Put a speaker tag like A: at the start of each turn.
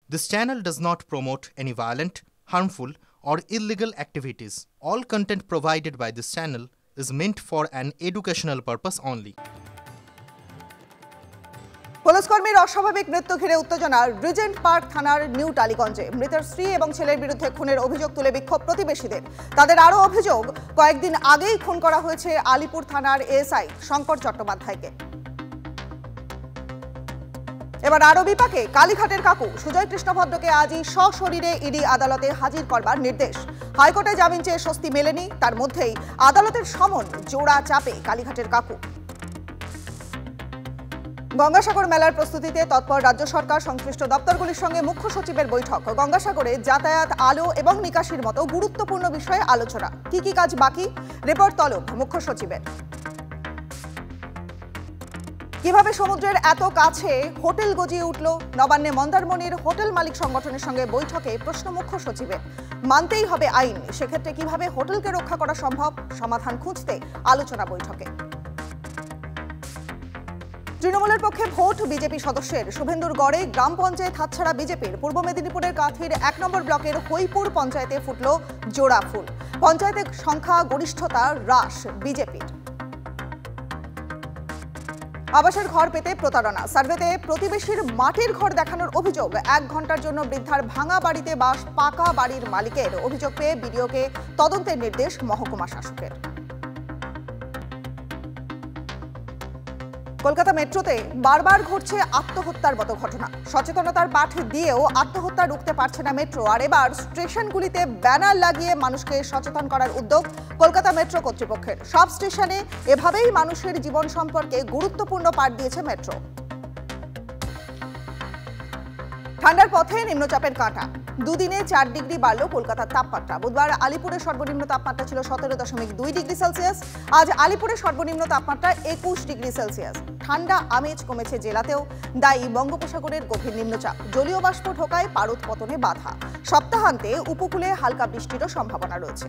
A: This channel does not promote any violent, harmful, or illegal activities. All content provided by this channel is meant for an educational purpose only.
B: পুলিশকর্মীর অস্বাভাবিক মৃত্যু ঘিরে উত্তেজনা Regent park থানার new টালিগঞ্জে। মৃতের স্ত্রী এবং ছেলের বিরুদ্ধে খুনের অভিযোগ তুলে বিক্ষোভ প্রতিবেশীদের। তাদের আরও অভিযোগ, কয়েকদিন আগেই খুন করা হয়েছে আলিপুর থানার এসআই শঙ্কর চট্টোপাধ্যায়কে। এবার আরও বিপাকে কালীঘাটের কাকু সুজয় কৃষ্ণভদ্রকে আজই সশরীরে ইডি আদালতে হাজির করবার নির্দেশ। হাইকোর্টে জামিন চেয়ে স্বস্তি মেলেনি, তার মধ্যেই আদালতের সমন জোড়া চাপে কালীঘাটের কাকু। গঙ্গাসাগর মেলার প্রস্তুতিতে তৎপর রাজ্য সরকার সংশ্লিষ্ট দপ্তরগুলির সঙ্গে মুখ্য সচিবের বৈঠক। গঙ্গাসাগরে যাতায়াত, আলো এবং নিকাশির মতো গুরুত্বপূর্ণ বিষয়ে আলোচনা। কি কি কাজ বাকি, রিপোর্ট তলব মুখ্য সচিবের। কিভাবে সমুদ্রের এত কাছে হোটেল গজিয়ে উঠল? নবান্নে মন্দারমণির হোটেল মালিক সংগঠনের সঙ্গে বৈঠকে প্রশ্ন মুখ্য সচিবের। মানতেই হবে আইন, সেক্ষেত্রে কিভাবে হোটেলকে রক্ষা করা সম্ভব, সমাধান খুঁজতে আলোচনা বৈঠকে। তৃণমূলের পক্ষে ভোট বিজেপি সদস্যের। শুভেন্দুর গড়ে গ্রাম পঞ্চায়েত হাতছাড়া বিজেপির। পূর্ব মেদিনীপুরের কাঁথির ১ নম্বর ব্লকের হৈপুর পঞ্চায়েতে ফুটল জোড়া ফুল। পঞ্চায়েতের সংখ্যা গরিষ্ঠতা হ্রাস বিজেপির। আবাসের ঘর পেতে প্রতারণা। সার্ভেতে প্রতিবেশীর মাটির ঘর দেখানোর অভিযোগ। ১ ঘন্টার জন্য বৃদ্ধার ভাঙা বাড়িতে বাস পাকা বাড়ির মালিকের। অভিযোগ পেয়ে বিডিওকে তদন্তের নির্দেশ মহকুমা শাসকের। কলকাতা মেট্রোতে বারবার ঘটছে আত্মহত্যার মতো ঘটনা। সচেতনতার পাঠ দিয়েও আত্মহত্যা রুখতে পারছে না মেট্রো। আর এবার স্টেশনগুলিতে ব্যানার লাগিয়ে মানুষকে সচেতন করার উদ্যোগ কলকাতা মেট্রো কর্তৃপক্ষের। সব স্টেশনে এভাবেই মানুষের জীবন সম্পর্কে গুরুত্বপূর্ণ পাঠ দিয়েছে মেট্রো। ঠান্ডার পথে নিম্নচাপের কাঁটা। দুদিনে 4 ডিগ্রি বাড়ল কলকাতার তাপমাত্রা। বুধবার আলিপুরের সর্বনিম্ন তাপমাত্রা ছিল 17.2 ডিগ্রি সেলসিয়াস। আজ আলিপুরের সর্বনিম্ন তাপমাত্রা 21 ডিগ্রি সেলসিয়াস। ঠান্ডা আমেজ কমেছে জেলাতেও, দায়ী বঙ্গোপসাগরের গভীর নিম্নচাপ। জলীয় বাষ্প ঢোকায় পারদ পতনে বাধা। সপ্তাহান্তে উপকূলে হালকা বৃষ্টিরও সম্ভাবনা রয়েছে।